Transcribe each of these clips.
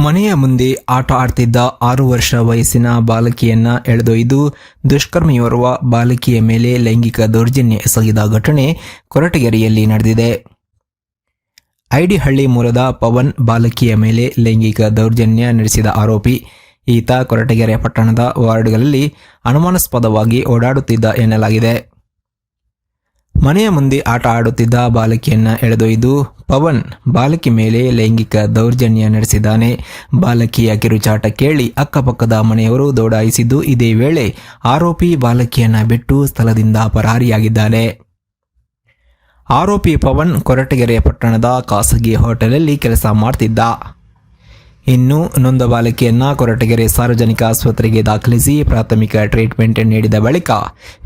ಮನೆಯ ಮುಂದೆ ಆಟ ಆಡ್ತಿದ್ದ 6 ವರ್ಷ ವಯಸ್ಸಿನ ಬಾಲಕಿಯನ್ನ ಎಳೆದೊಯ್ದು ದುಷ್ಕರ್ಮಿಯೋರ್ವ ಬಾಲಕಿಯ ಮೇಲೆ ಲೈಂಗಿಕ ದೌರ್ಜನ್ಯ ಎಸಗಿದ ಘಟನೆ ಕೊರಟಗೆರೆಯಲ್ಲಿ ನಡೆದಿದೆ. ಐಡಿಹಳ್ಳಿ ಮೂಲದ ಪವನ್ ಬಾಲಕಿಯ ಮೇಲೆ ಲೈಂಗಿಕ ದೌರ್ಜನ್ಯ ನಡೆಸಿದ ಆರೋಪಿ. ಈತ ಕೊರಟಗೆರೆ ಪಟ್ಟಣದ ವಾರ್ಡ್ಗಳಲ್ಲಿ ಅನುಮಾನಾಸ್ಪದವಾಗಿ ಓಡಾಡುತ್ತಿದ್ದ ಎನ್ನಲಾಗಿದೆ. ಮನೆಯ ಮುಂದೆ ಆಟ ಆಡುತ್ತಿದ್ದ ಬಾಲಕಿಯನ್ನ ಎಳೆದೊಯ್ದು ಪವನ್ ಬಾಲಕಿ ಮೇಲೆ ಲೈಂಗಿಕ ದೌರ್ಜನ್ಯ ನಡೆಸಿದ್ದಾನೆ. ಬಾಲಕಿಯ ಕಿರುಚಾಟ ಕೇಳಿ ಅಕ್ಕಪಕ್ಕದ ಮನೆಯವರು ದೌಡಾಯಿಸಿದ್ದು, ಇದೇ ವೇಳೆ ಆರೋಪಿ ಬಾಲಕಿಯನ್ನ ಬಿಟ್ಟು ಸ್ಥಳದಿಂದ ಪರಾರಿಯಾಗಿದ್ದಾನೆ. ಆರೋಪಿ ಪವನ್ ಕೊರಟಗೆರೆ ಪಟ್ಟಣದ ಖಾಸಗಿ ಹೋಟೆಲಲ್ಲಿ ಕೆಲಸ ಮಾಡ್ತಿದ್ದ. ಇನ್ನು ನೊಂದ ಬಾಲಕಿಯನ್ನ ಕೊರಟಗೆರೆ ಸಾರ್ವಜನಿಕ ಆಸ್ಪತ್ರೆಗೆ ದಾಖಲಿಸಿ ಪ್ರಾಥಮಿಕ ಟ್ರೀಟ್ಮೆಂಟ್ ನೀಡಿದ ಬಳಿಕ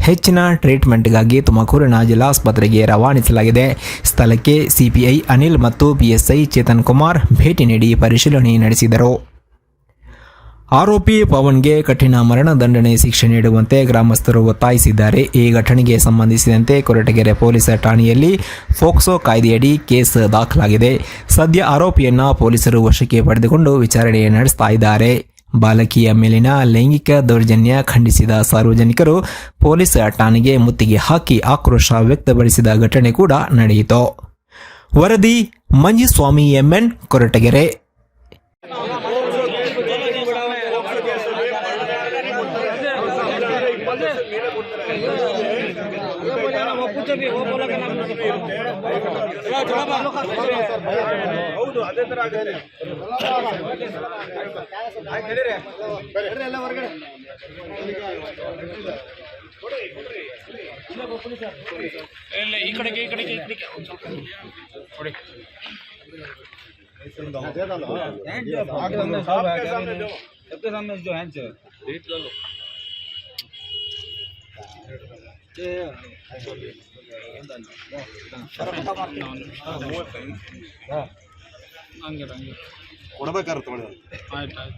ಹೆಚ್ಚಿನ ಟ್ರೀಟ್ಮೆಂಟ್ಗಾಗಿ ತುಮಕೂರಿನ ಜಿಲ್ಲಾಸ್ಪತ್ರೆಗೆ ರವಾನಿಸಲಾಗಿದೆ. ಸ್ಥಳಕ್ಕೆ ಸಿಪಿಐ ಅನಿಲ್ ಮತ್ತು ಪಿಎಸ್ಐ ಚೇತನ್ ಕುಮಾರ್ ಭೇಟಿ ನೀಡಿ ಪರಿಶೀಲನೆ ನಡೆಸಿದರು. ಆರೋಪಿ ಪವನ್ಗೆ ಕಠಿಣ ಮರಣದಂಡನೆ ಶಿಕ್ಷೆ ನೀಡುವಂತೆ ಗ್ರಾಮಸ್ಥರು ಒತ್ತಾಯಿಸಿದ್ದಾರೆ. ಈ ಘಟನೆಗೆ ಸಂಬಂಧಿಸಿದಂತೆ ಕೊರಟಗೆರೆ ಪೊಲೀಸ್ ಠಾಣೆಯಲ್ಲಿ ಫೋಕ್ಸೋ ಕಾಯ್ದೆಯಡಿ ಕೇಸ್ ದಾಖಲಾಗಿದೆ. ಸದ್ಯ ಆರೋಪಿಯನ್ನ ಪೊಲೀಸರು ವಶಕ್ಕೆ ಪಡೆದುಕೊಂಡು ವಿಚಾರಣೆ ನಡೆಸ್ತಾ ಇದ್ದಾರೆ. ಬಾಲಕಿಯ ಮೇಲಿನ ಲೈಂಗಿಕ ದೌರ್ಜನ್ಯ ಖಂಡಿಸಿದ ಸಾರ್ವಜನಿಕರು ಪೊಲೀಸ್ ಠಾಣೆಗೆ ಮುತ್ತಿಗೆ ಹಾಕಿ ಆಕ್ರೋಶ ವ್ಯಕ್ತಪಡಿಸಿದ ಘಟನೆ ಕೂಡ ನಡೆಯಿತು. ವರದಿ ಮಂಜುಸ್ವಾಮಿ ಎಂಎನ್, ಕೊರಟಗೆರೆ. ಹೌದು, ಅದೇ ತರ ಆಗಿದೆ. ಈ ಕಡೆಗೆ ಕೊಡಬೇಕಾದ್ರೆ ತಗೊಳ್ಳಿ. ಆಯ್ತು ಆಯ್ತು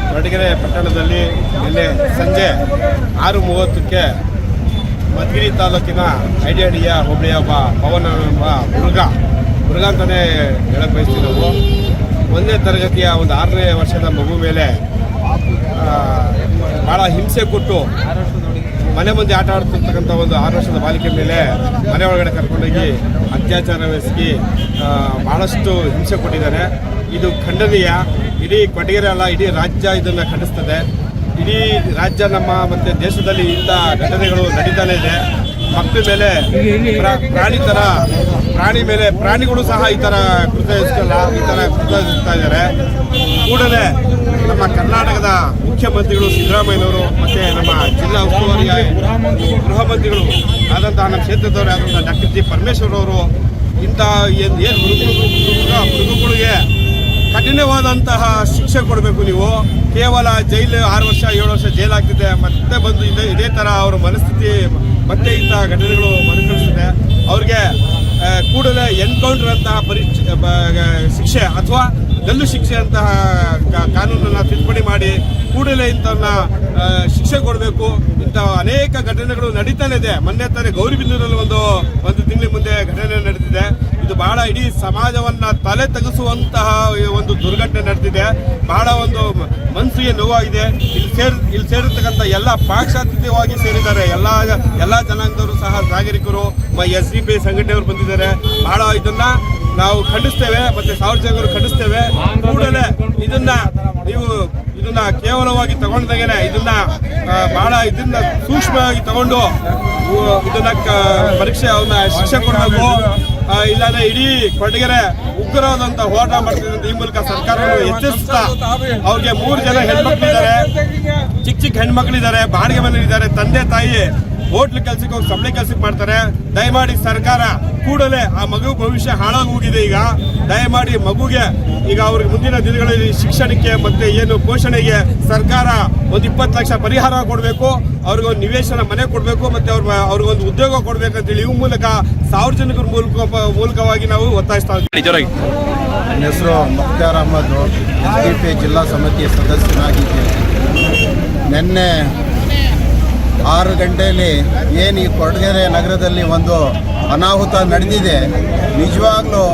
ಕೊರಟಗೆರೆ ಪಟ್ಟಣದಲ್ಲಿ ನಿನ್ನೆ ಸಂಜೆ 6:30ಕ್ಕೆ ಮಧುಗಿರಿ ತಾಲೂಕಿನ ಐಡಿಹಳ್ಳಿಯ ಹೋಬಳಿಯ ಒಬ್ಬ ಪವನ್ ಎಂಬ ಹುಡುಗ ಅಂತಲೇ ಹೇಳಕ್ಕೆ ಬಯಸ್ತೀವಿ ನಾವು. 1ನೇ ತರಗತಿಯ ಒಂದು 6ನೇ ವರ್ಷದ ಮಗು ಮೇಲೆ ಭಾಳ ಹಿಂಸೆ ಕೊಟ್ಟು ಮನೆ ಮುಂದೆ ಆಟ ಆಡ್ತಿರ್ತಕ್ಕಂಥ ಒಂದು 6 ವರ್ಷದ ಬಾಲಿಕೆ ಮೇಲೆ ಮನೆ ಒಳಗಡೆ ಕರ್ಕೊಂಡೋಗಿ ಅತ್ಯಾಚಾರವೆಸಗಿ ಭಾಳಷ್ಟು ಹಿಂಸೆ ಕೊಟ್ಟಿದ್ದಾರೆ. ಇದು ಖಂಡನೀಯ. ಇಡೀ ಕೊರಟಗೆರೆ ಅಲ್ಲ, ಇಡೀ ರಾಜ್ಯ ಇದನ್ನು ಖಂಡಿಸ್ತದೆ. ಇಡೀ ರಾಜ್ಯ ನಮ್ಮ ಮತ್ತು ದೇಶದಲ್ಲಿ ಇಂಥ ಘಟನೆಗಳು ನಡೀತಾನೆ ಇದೆ. ಮಕ್ಕಳ ಮೇಲೆ ಪ್ರಾಣಿ ಮೇಲೆ ಪ್ರಾಣಿಗಳು ಸಹ ಈ ಥರ ಕೃತ್ಯ ಎಸಗ್ತಾ ಇದ್ದಾರೆ. ಕೂಡಲೇ ನಮ್ಮ ಕರ್ನಾಟಕದ ಮುಖ್ಯಮಂತ್ರಿಗಳು ಸಿದ್ದರಾಮಯ್ಯನವರು ಮತ್ತು ನಮ್ಮ ಜಿಲ್ಲಾ ಉಸ್ತುವಾರಿ ಗೃಹ ಮಂತ್ರಿಗಳು ಆದಂತಹ ನಮ್ಮ ಕ್ಷೇತ್ರದವರು ಆದಂಥ ಡಾಕ್ಟರ್ ಜಿ ಪರಮೇಶ್ವರ್ ಅವರು ಇಂಥ ಏನು ಮೃಗಗಳಿಗೆ ಕಠಿಣವಾದಂತಹ ಶಿಕ್ಷೆ ಕೊಡಬೇಕು. ನೀವು ಕೇವಲ ಜೈಲು 6 ವರ್ಷ 7 ವರ್ಷ ಜೈಲು ಆಗ್ತಿದೆ. ಮತ್ತೆ ಬಂದು ಇದೇ ಥರ ಅವರ ಮನಸ್ಥಿತಿ ಮತ್ತೆ ಇಂಥ ಘಟನೆಗಳು ಮರುಕಳಿಸಿದೆ. ಅವ್ರಿಗೆ ಕೂಡಲೇ ಎನ್ಕೌಂಟರ್ ಅಂತಹ ಶಿಕ್ಷೆ ಅಥವಾ ಗಲ್ಲು ಶಿಕ್ಷೆ ಅಂತಹ ಕಾನೂನನ್ನು ತಿದ್ದುಪಡಿ ಮಾಡಿ ಕೂಡಲೇ ಇಂಥವನ್ನ ಶಿಕ್ಷೆ ಕೊಡಬೇಕು. ಇಂಥ ಅನೇಕ ಘಟನೆಗಳು ನಡೀತಾನೆ ಇದೆ. ಮೊನ್ನೆ ತಾನೇ ಗೌರಿಬಿದನೂರಲ್ಲಿ ಒಂದು ತಿಂಗಳ ಮುಂದೆ ಘಟನೆ ನಡೆದಿದೆ. ಇದು ಬಹಳ ಇಡೀ ಸಮಾಜವನ್ನ ತಲೆ ತಗ್ಗಿಸುವಂತಹ ಒಂದು ದುರ್ಘಟನೆ ನಡೆದಿದೆ. ಬಹಳ ಒಂದು ಮನಸ್ಸಿಗೆ ನೋವಾಗಿದೆ. ಇಲ್ಲಿ ಸೇರಿರ್ತಕ್ಕಂಥ ಎಲ್ಲ ಪಾಶ್ಚಾತ್ಯವಾಗಿ ಸೇರಿದ್ದಾರೆ. ಎಲ್ಲ ಜನಾಂಗದವರು ಸಹ ನಾಗರಿಕರು, SDP ಸಂಘಟನೆಯವರು ಬಂದಿದ್ದಾರೆ. ಬಹಳ ಇದನ್ನ ನಾವು ಖಂಡಿಸ್ತೇವೆ, ಮತ್ತೆ ಸಾರ್ವಜನಿಕರು ಖಂಡಿಸ್ತೇವೆ. ಕೂಡಲೇ ಇದನ್ನ ಕೇವಲವಾಗಿ ತಗೊಂಡಾಗೇನೆ ಇದನ್ನ ಸೂಕ್ಷ್ಮವಾಗಿ ತಗೊಂಡು ಇದನ್ನ ಪರೀಕ್ಷೆ ಶಿಕ್ಷೆ ಕೊಡಬೇಕು. ಇಲ್ಲಾಂದ್ರೆ ಇಡೀ ಕೊರಟಗೆರೆ ಉಗ್ರವಾದಂತ ಹೋರಾಟ ಮಾಡ್ತಿದ್ದಂತ ಈ ಮೂಲಕ ಸರ್ಕಾರವನ್ನು ಎಚ್ಚರಿಸ್ತಾ ಅವ್ರಿಗೆ 3 ಜನ ಹೆಣ್ಮಕ್ಳಿದ್ದಾರೆ, ಚಿಕ್ಕ ಹೆಣ್ಮಕ್ಳಿದ್ದಾರೆ, ಬಾಡಿಗೆ ಮನೆಯಲ್ಲಿದ್ದಾರೆ, ತಂದೆ ತಾಯಿ ಹೋಟ್ಲ್ ಕೆಲ್ಸಕ್ಕೆ ಹೋಗಿ ಸಂಬಳ ಕೆಲ್ಸಕ್ಕೆ ಮಾಡ್ತಾರೆ. ದಯಮಾಡಿ ಸರ್ಕಾರ ಕೂಡಲೇ ಆ ಮಗು ಭವಿಷ್ಯ ಹಾಳಾಗಿ ಹೋಗಿದೆ. ಈಗ ದಯಮಾಡಿ ಮಗುಗೆ ಈಗ ಅವ್ರಿಗೆ ಮುಂದಿನ ದಿನಗಳಲ್ಲಿ ಶಿಕ್ಷಣಕ್ಕೆ ಮತ್ತೆ ಏನು ಪೋಷಣೆಗೆ ಸರ್ಕಾರ ಒಂದು 20 ಲಕ್ಷ ಪರಿಹಾರ ಕೊಡಬೇಕು, ಅವ್ರಿಗೊಂದು ನಿವೇಶನ ಮನೆ ಕೊಡಬೇಕು, ಮತ್ತೆ ಅವ್ರಿಗೊಂದು ಉದ್ಯೋಗ ಕೊಡಬೇಕಂತೇಳಿ ಈ ಮೂಲಕ ಸಾರ್ವಜನಿಕರ ಮೂಲಕವಾಗಿ ನಾವು ಒತ್ತಾಯಿಸ್ತಾ ಇದ್ದೀವಿ. ನನ್ನ ಹೆಸರು ಮುಖ್ತಾರ್ ಅಹಮದ್, SDP ಜಿಲ್ಲಾ ಸಮಿತಿ ಸದಸ್ಯನಾಗಿದ್ದೇನೆ. ನಿನ್ನೆ 6 ಗಂಟೆಯಲ್ಲಿ ಏನು ಈ ಕೊರಟಗೆರೆ ನಗರದಲ್ಲಿ ಒಂದು ಅನಾಹುತ ನಡೆದಿದೆ, ನಿಜವಾಗ್ಲೂ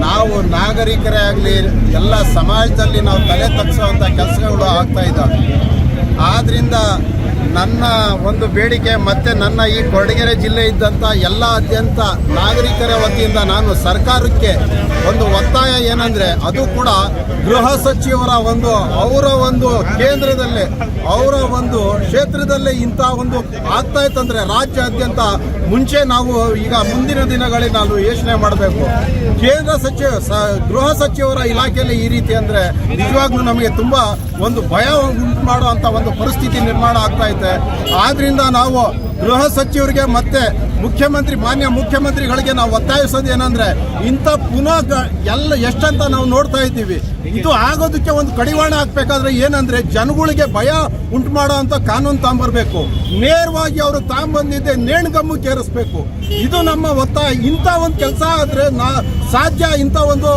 ನಾವು ನಾಗರಿಕರೇ ಆಗಲಿ ಎಲ್ಲ ಸಮಾಜದಲ್ಲಿ ನಾವು ತಲೆ ತಗ್ಸುವಂಥ ಕೆಲಸಗಳು ಆಗ್ತಾ ಇದ್ದಾವೆ. ಆದ್ದರಿಂದ ನನ್ನ ಒಂದು ಬೇಡಿಕೆ ಮತ್ತು ನನ್ನ ಈ ಕೊರಟಗೆರೆ ಜಿಲ್ಲೆ ಇದ್ದಂಥ ಎಲ್ಲ ಅತ್ಯಂತ ನಾಗರಿಕರ ವತಿಯಿಂದ ನಾನು ಸರ್ಕಾರಕ್ಕೆ ಒಂದು ಒತ್ತಾಯ ಏನಂದರೆ, ಅದು ಕೂಡ ಗೃಹ ಸಚಿವರ ಅವರ ಒಂದು ಕೇಂದ್ರದಲ್ಲೇ ಅವರ ಒಂದು ಕ್ಷೇತ್ರದಲ್ಲೇ ಇಂಥ ಒಂದು ಆಗ್ತಾ ಇತ್ತಂದರೆ ರಾಜ್ಯಾದ್ಯಂತ ಮುಂಚೆ ನಾವು ಈಗ ಮುಂದಿನ ದಿನಗಳಲ್ಲಿ ನಾವು ಯೋಚನೆ ಮಾಡಬೇಕು. ಕೇಂದ್ರ ಗೃಹ ಸಚಿವರ ಇಲಾಖೆಯಲ್ಲಿ ಈ ರೀತಿ ಅಂದರೆ ನಿಜವಾಗ್ಲೂ ನಮಗೆ ತುಂಬ ಒಂದು ಭಯ ಉಂಟು ಮಾಡುವಂಥ ಒಂದು ಪರಿಸ್ಥಿತಿ ನಿರ್ಮಾಣ ಆಗ್ತಾ ಇದೆ. ಆದ್ರಿಂದ ನಾವು ಗೃಹ ಸಚಿವರಿಗೆ ಮತ್ತೆ ಮಾನ್ಯ ಮುಖ್ಯಮಂತ್ರಿಗಳಿಗೆ ನಾವು ಒತ್ತಾಯಿಸೋದು ಏನಂದ್ರೆ, ಇಂಥ ಪುನಃ ಎಷ್ಟಂತ ನಾವು ನೋಡ್ತಾ ಇದ್ದೀವಿ. ಇದು ಆಗೋದಕ್ಕೆ ಒಂದು ಕಡಿವಾಣ ಹಾಕ್ಬೇಕಾದ್ರೆ ಏನಂದ್ರೆ, ಜನಗಳಿಗೆ ಭಯ ಉಂಟು ಮಾಡೋ ಅಂತ ಕಾನೂನು ತಾಂಬರ್ಬೇಕು. ನೇರವಾಗಿ ಅವರು ತಾಂಬಂದಿದ್ದೆ ನೇಣ್ಗಮ್ಮಕ್ಕೆ ಏರಿಸ್ಬೇಕು. ಇದು ನಮ್ಮ ಒತ್ತಾಯ. ಇಂಥ ಒಂದು ಕೆಲಸ ಆದ್ರೆ ಸಾಧ್ಯ, ಇಂಥ ಒಂದು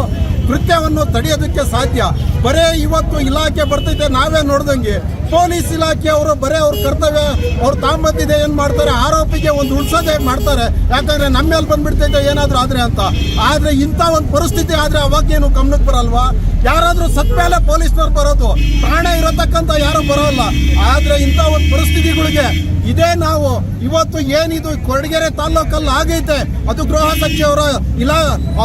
ಕೃತ್ಯವನ್ನು ತಡೆಯೋದಕ್ಕೆ ಸಾಧ್ಯ. ಬರೇ ಇವತ್ತು ಇಲಾಖೆ ಬರ್ತೈತೆ, ನಾವೇ ನೋಡ್ದಂಗೆ ಪೊಲೀಸ್ ಇಲಾಖೆಯವರು ಬರೇ ಅವ್ರ ಕರ್ತವ್ಯ ಅವ್ರು ತಾಂಬತ್ತಿದೆ ಏನು ಮಾಡ್ತಾರೆ, ಆರೋಪಿಗೆ ಒಂದು ಉಳಿಸೋದೇ ಮಾಡ್ತಾರೆ. ಯಾಕಂದ್ರೆ ನಮ್ಮ ಮೇಲೆ ಬಂದ್ಬಿಡ್ತೈತೆ ಏನಾದರೂ ಆದ್ರೆ ಅಂತ. ಆದ್ರೆ ಇಂಥ ಒಂದು ಪರಿಸ್ಥಿತಿ ಆದ್ರೆ ಅವಾಗೇನು ಗಮನಕ್ಕೆ ಬರಲ್ವಾ? ಯಾರಾದ್ರೂ ಸತ್ ಮೇಲೆ ಪೊಲೀಸ್ನವ್ರು ಬರೋದು, ಪ್ರಾಣ ಇರತಕ್ಕಂಥ ಯಾರು ಬರೋಲ್ಲ. ಆದ್ರೆ ಇಂಥ ಒಂದು ಪರಿಸ್ಥಿತಿಗಳಿಗೆ ಇದೇ ನಾವು ಇವತ್ತು ಏನಿದು ಕೊರಟಗೆರೆ ತಾಲೂಕಲ್ಲಿ ಆಗೈತೆ, ಅದು ಗೃಹ ಸಚಿವರ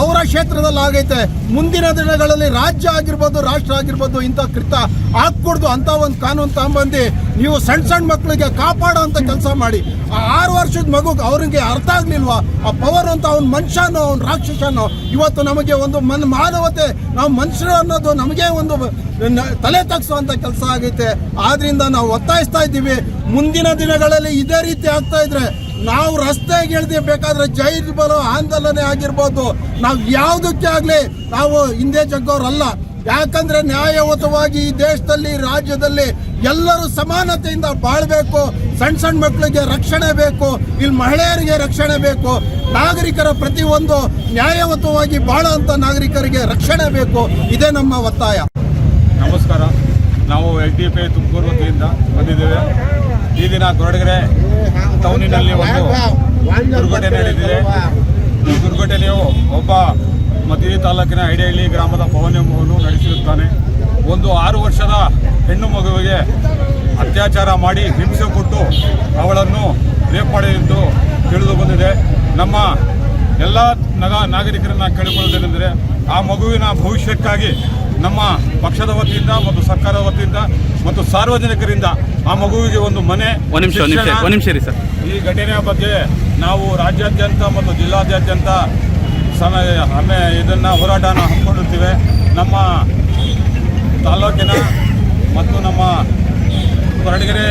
ಅವರ ಕ್ಷೇತ್ರದಲ್ಲಿ ಆಗೈತೆ. ಮುಂದಿನ ದಿನಗಳಲ್ಲಿ ರಾಜ್ಯ ಆಗಿರ್ಬೋದು, ರಾಷ್ಟ್ರ ಆಗಿರ್ಬೋದು, ಇಂಥ ಕೃತ್ಯ ಆಗ್ಕೊಡ್ದು ಅಂತ ಒಂದು ಕಾನೂನು ತಗೊಂಬಂದು ನೀವು ಸಣ್ಣ ಮಕ್ಕಳಿಗೆ ಕಾಪಾಡೋ ಅಂತ ಕೆಲಸ ಮಾಡಿ. ಆ 6 ವರ್ಷದ ಮಗು ಅವ್ರಿಗೆ ಅರ್ಥ ಆಗ್ಲಿಲ್ವಾ ಆ ಪವರ್ ಅಂತ? ಅವ್ನ ಮನುಷ್ಯನೋ ಅವ್ನ ರಾಕ್ಷಸನೋ? ಇವತ್ತು ನಮಗೆ ಒಂದು ಮಾನವತೆ, ನಾವು ಮನುಷ್ಯರು ಅನ್ನೋದು ನಮಗೆ ಒಂದು ತಲೆ ತಗ್ಸುವಂತ ಕೆಲಸ ಆಗೈತೆ. ಆದ್ರಿಂದ ನಾವು ಒತ್ತಾಯಿಸ್ತಾ ಇದ್ದೀವಿ, ಮುಂದಿನ ದಿನಗಳಲ್ಲಿ ಇದೇ ರೀತಿ ಆಗ್ತಾ ಇದ್ರೆ ನಾವು ರಸ್ತೆಗೆ ಇಳಿದು ಬೇಕಾದ್ರೆ ಜೈಲು ಬರೋ ಆಂದೋಲನೆ ಆಗಿರ್ಬೋದು, ನಾವು ಯಾವುದಕ್ಕೆ ಆಗಲಿ ನಾವು ಹಿಂದೆ ಜಗ್ಗೋರಲ್ಲ. ಯಾಕಂದ್ರೆ ನ್ಯಾಯಯುತವಾಗಿ ಈ ದೇಶದಲ್ಲಿ, ರಾಜ್ಯದಲ್ಲಿ ಎಲ್ಲರೂ ಸಮಾನತೆಯಿಂದ ಬಾಳ್ಬೇಕು. ಸಣ್ಣ ಮಕ್ಕಳಿಗೆ ರಕ್ಷಣೆ ಬೇಕು, ಇಲ್ಲಿ ಮಹಿಳೆಯರಿಗೆ ರಕ್ಷಣೆ ಬೇಕು. ನಾಗರಿಕರ ಪ್ರತಿಯೊಂದು ನ್ಯಾಯಯುತವಾಗಿ ಬಾಳುವಂತ ನಾಗರಿಕರಿಗೆ ರಕ್ಷಣೆ ಬೇಕು. ಇದೇ ನಮ್ಮ ಒತ್ತಾಯ. ನಮಸ್ಕಾರ. ನಾವು SDP ತುಮಕೂರು ವತಿಯಿಂದ ಬಂದಿದ್ದೇವೆ. ಈ ದಿನ ಕೊರಟಗೆರೆ ಟೌನಿನಲ್ಲಿ ಒಂದು ದುರ್ಘಟನೆ ನಡೆದಿದೆ. ಈ ದುರ್ಘಟನೆಯು ಒಬ್ಬ ಮಧುಗಿರಿ ತಾಲೂಕಿನ ಐಡಹಳ್ಳಿ ಗ್ರಾಮದ ಪವನ್ ಎಂಬುವನು ನಡೆಸಿರುತ್ತಾನೆ. ಒಂದು 6 ವರ್ಷದ ಹೆಣ್ಣು ಮಗುವಿಗೆ ಅತ್ಯಾಚಾರ ಮಾಡಿ ಹಿಂಸೆ ಕೊಟ್ಟು ಅವಳನ್ನು ರೇಪ್ ಮಾಡಿದ್ದು ತಿಳಿದು ಬಂದಿದೆ. ನಮ್ಮ ಎಲ್ಲ ನಾಗರಿಕರನ್ನ ಕೇಳಿಕೊಳ್ಳುವುದೇನೆಂದರೆ, ಆ ಮಗುವಿನ ಭವಿಷ್ಯಕ್ಕಾಗಿ ನಮ್ಮ ಪಕ್ಷದ ವತಿಯಿಂದ ಮತ್ತು ಸರ್ಕಾರದ ವತಿಯಿಂದ ಮತ್ತು ಸಾರ್ವಜನಿಕರಿಂದ ಆ ಮಗುವಿಗೆ ಒಂದು ಮನೆ, ಈ ಘಟನೆಯ ಬಗ್ಗೆ ನಾವು ರಾಜ್ಯಾದ್ಯಂತ ಮತ್ತು ಜಿಲ್ಲಾದ್ಯಂತ ಇದನ್ನು ಹೋರಾಟನ ಹಮ್ಮಿಕೊಂಡಿರ್ತೀವಿ. ನಮ್ಮ ತಾಲೂಕಿನ ಮತ್ತು ನಮ್ಮ ಕೊರಟಗೆರೆ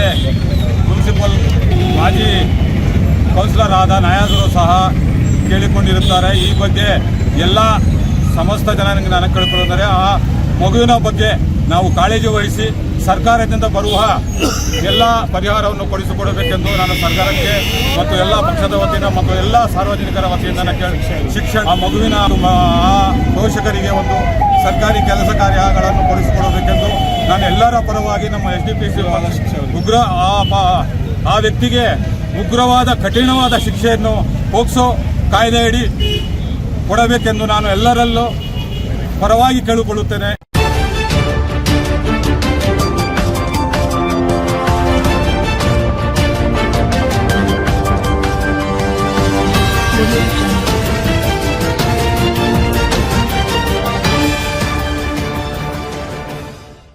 ಮುನ್ಸಿಪಲ್ ಮಾಜಿ ಕೌನ್ಸಿಲರ್ ಆದ ನಾಯಾದರು ಸಹ ಕೇಳಿಕೊಂಡಿರುತ್ತಾರೆ. ಈ ಬಗ್ಗೆ ಎಲ್ಲ ಸಮಸ್ತ ಜನಾಂಗ ನಾನು ಕೇಳಿಕೊಳ್ಳುತ್ತಾರೆ. ಆ ಮಗುವಿನ ಬಗ್ಗೆ ನಾವು ಕಾಳಜಿ ವಹಿಸಿ ಸರ್ಕಾರದಿಂದ ಬರುವ ಎಲ್ಲ ಪರಿಹಾರವನ್ನು ಕೊಡಿಸಿಕೊಡಬೇಕೆಂದು ನಾನು ಸರ್ಕಾರಕ್ಕೆ ಮತ್ತು ಎಲ್ಲ ಪಕ್ಷದ ವತಿಯಿಂದ ಮತ್ತು ಎಲ್ಲ ಸಾರ್ವಜನಿಕರ ವತಿಯಿಂದ ಶಿಕ್ಷಣ ಆ ಮಗುವಿನ ಪೋಷಕರಿಗೆ ಒಂದು ಸರ್ಕಾರಿ ಕೆಲಸ ಕಾರ್ಯಗಳನ್ನು ಕೊಡಿಸಿಕೊಡಬೇಕೆಂದು ನಾನು ಎಲ್ಲರ ಪರವಾಗಿ ನಮ್ಮ SDPC ಆ ವ್ಯಕ್ತಿಗೆ ಉಗ್ರವಾದ ಕಠಿಣವಾದ ಶಿಕ್ಷೆಯನ್ನು ಪೋಕ್ಸೋ ಕಾಯ್ದೆಯಡಿ ಕೊಡಬೇಕೆಂದು ನಾನು ಎಲ್ಲರಲ್ಲೂ ಪರವಾಗಿ ಕೇಳಿಕೊಳ್ಳುತ್ತೇನೆ.